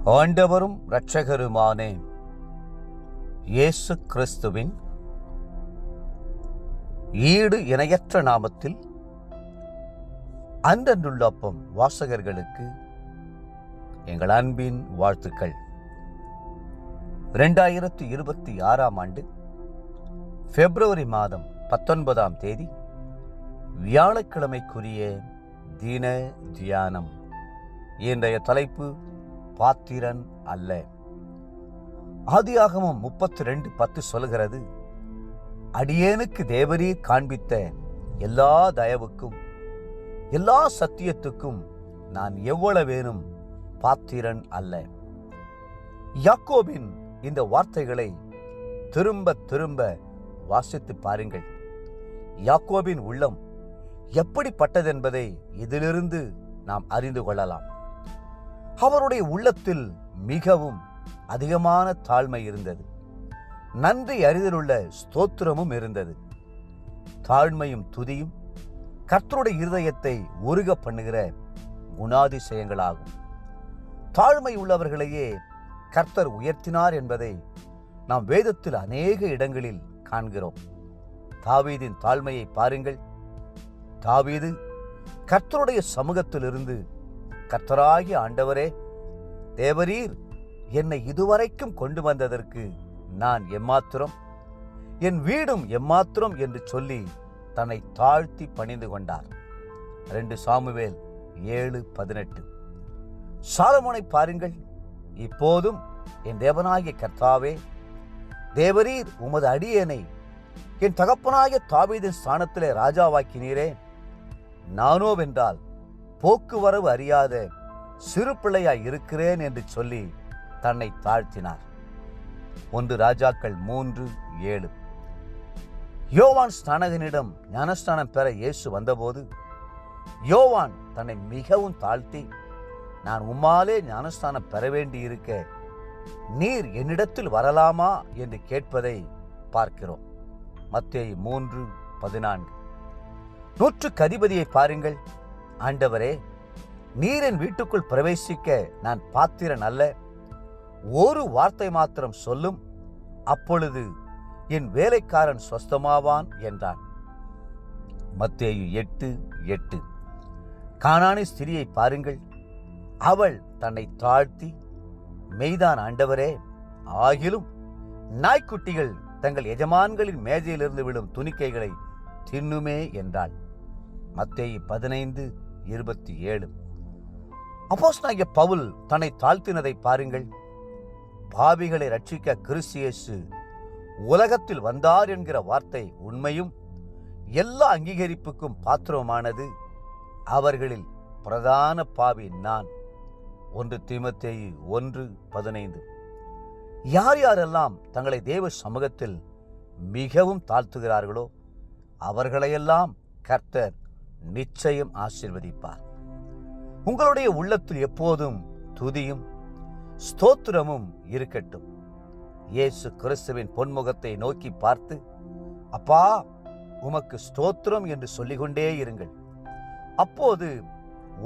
ஆண்டவரும் இரட்சகருமான இயேசு கிறிஸ்துவின் ஈடு இணையற்ற நாமத்தில் அன்றன்றுள்ள அப்பம் வாசகர்களுக்கு எங்கள் அன்பின் வாழ்த்துக்கள். 2026 ஆண்டு பிப்ரவரி மாதம் 19ஆம் தேதி வியாழக்கிழமைக்குரிய தின தியானம். இன்றைய தலைப்பு பாத்திரன் அல்ல. ஆதியாகமம் 32:10 சொல்கிறது, அடியேனுக்கு தேவரீர் காண்பித்த எல்லா தயவுக்கும் எல்லா சத்தியத்துக்கும் நான் எவ்வளவேனும் பாத்திரன் அல்ல. யாக்கோபின் இந்த வார்த்தைகளை திரும்ப திரும்ப வாசித்து பாருங்கள். யாக்கோபின் உள்ளம் எப்படிப்பட்டதென்பதை இதிலிருந்து நாம் அறிந்து கொள்ளலாம். அவருடைய உள்ளத்தில் மிகவும் அதிகமான தாழ்மை இருந்தது. நன்றி அறிதலுள்ள ஸ்தோத்திரமும் இருந்தது. தாழ்மையும் துதியும் கர்த்தருடைய இருதயத்தை உருக பண்ணுகிற குணாதிசயங்களாகும். தாழ்மை உள்ளவர்களையே கர்த்தர் உயர்த்தினார் என்பதை நாம் வேதத்தில் அநேக இடங்களில் காண்கிறோம். தாவீதின் தாழ்மையை பாருங்கள். தாவீது கர்த்தருடைய சமூகத்திலிருந்து, கர்த்தராகிய ஆண்டவரே, தேவரீர் என்னை இதுவரைக்கும் கொண்டு வந்ததற்கு நான் எம்மாத்திரம், என் வீடும் எம்மாத்திரம் என்று சொல்லி தன்னை தாழ்த்தி பணிந்து கொண்டார். 2 சாமுவேல் 7:18. சாலமோனை பாருங்கள். இப்போதும் என் தேவனாகிய கர்த்தாவே, தேவரீர் உமது அடியேனை என் தகப்பனாகிய தாவீதின் ஸ்தானத்திலே ராஜாவாக்கினீரே. நானோவென்றால் போக்குவரவு அறியாத சிறு பிள்ளையாய் இருக்கிறேன் என்று சொல்லி தன்னை தாழ்த்தினார். 1 ராஜாக்கள் 3:7. யோவான் ஸ்நானகனிடம் ஞானஸ்நானம் பெற இயேசு வந்தபோது யோவான் தன்னை மிகவும் தாழ்த்தி, நான் உம்மாலே ஞானஸ்நானம் பெற வேண்டி இருக்க நீர் என்னிடத்தில் வரலாமா என்று கேட்பதை பார்க்கிறோம். மத்தேயு 3:14. 100க்கு அதிபதியை பாருங்கள். ஆண்டவரே, நீர் என் வீட்டுக்குள் பிரவேசிக்க நான் பாத்திரன் அல்ல. ஒரு வார்த்தை மாத்திரம் சொல்லும், அப்பொழுது என் வேலைக்காரன் சொஸ்தமாவான் என்றான். மத்தேயு 8:8. கானானி ஸ்திரியை பாருங்கள். அவள் தன்னை தாழ்த்தி, மெய்தான் ஆண்டவரே, ஆகிலும் நாய்க்குட்டிகள் தங்கள் எஜமான்களின் மேஜையிலிருந்து விடும் துணிக்கைகளை தின்னுமே என்றாள். மத்தேயு 15:27. அப்போஸ்தலனாகிய பவுல் தன்னை தாழ்த்தினதை பாருங்கள். பாவிகளை ரட்சிக்க கிறிஸ்து இயேசு உலகத்தில் வந்தார் என்கிற வார்த்தை உண்மையும் எல்லா அங்கீகரிப்புக்கும் பாத்திரமானது. அவர்களில் பிரதான பாவி நான். 1 தீமோத்தேயு 1:15. யார் யாரெல்லாம் தங்களை தேவ சமூகத்தில் மிகவும் தாழ்த்துகிறார்களோ அவர்களையெல்லாம் கர்த்தர் நிச்சயம் ஆசீர்வதிப்பார். உங்களுடைய உள்ளத்தில் எப்போதும் துதியும் ஸ்தோத்திரமும் இருக்கட்டும். இயேசு கிறிஸ்துவின் பொன்முகத்தை நோக்கி பார்த்து, அப்பா உமக்கு ஸ்தோத்திரம் என்று சொல்லிக்கொண்டே இருங்கள். அப்போது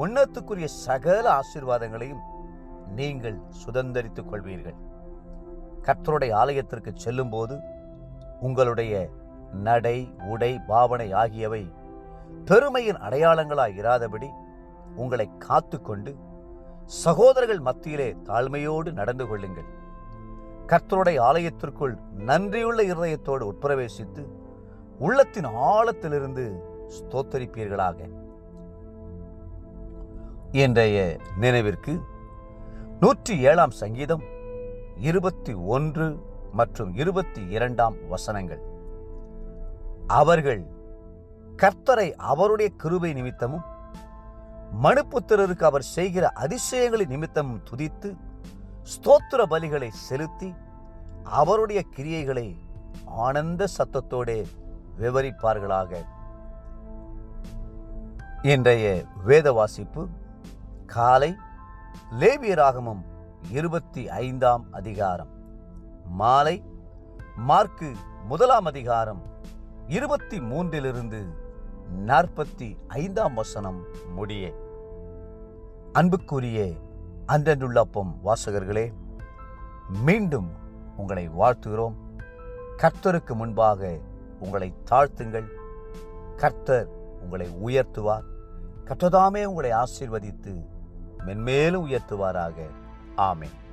உன்னத்துக்குரிய சகல ஆசீர்வாதங்களையும் நீங்கள் சுதந்தரித்துக் கொள்வீர்கள். கர்த்தருடைய ஆலயத்திற்கு செல்லும் போது உங்களுடைய நடை, உடை, பாவனை ஆகியவை பெருமையின் அடையாளங்களாய் இராதபடி உங்களை காத்து கொண்டு சகோதரர்கள் மத்தியிலே தாழ்மையோடு நடந்து கொள்ளுங்கள். கர்த்தருடைய ஆலயத்திற்குள் நன்றியுள்ள இருதயத்தோடு உட்பிரவேசித்து உள்ளத்தின் ஆழத்திலிருந்து ஸ்தோத்தரிப்பீர்களாக. இன்றைய நினைவிற்கு 107ஆம் சங்கீதம் 21 மற்றும் 22ஆம் வசனங்கள். அவர்கள் கர்த்தரை அவருடைய கிருபை நிமித்தமும் மனுப்புத்திரருக்கு அவர் செய்கிற அதிசயங்களின் நிமித்தமும் துதித்து ஸ்தோத்திர பலிகளை செலுத்தி அவருடைய கிரியைகளை ஆனந்த சத்தத்தோடே விவரிப்பார்களாக. இன்றைய வேத வாசிப்பு காலை லேவியராகமம் 25ஆம் அதிகாரம், மாலை மார்க்கு 1ஆம் அதிகாரம் 23 45ஆம் வசனம் முடிய. அன்புக்குரிய அன்றன்றுள்ள அப்பம் வாசகர்களே, மீண்டும் உங்களை வாழ்த்துகிறோம். கர்த்தருக்கு முன்பாக உங்களை தாழ்த்துங்கள். கர்த்தர் உங்களை உயர்த்துவார். கர்த்தர்தாமே உங்களை ஆசீர்வதித்து மென்மேலும் உயர்த்துவாராக. ஆமென்.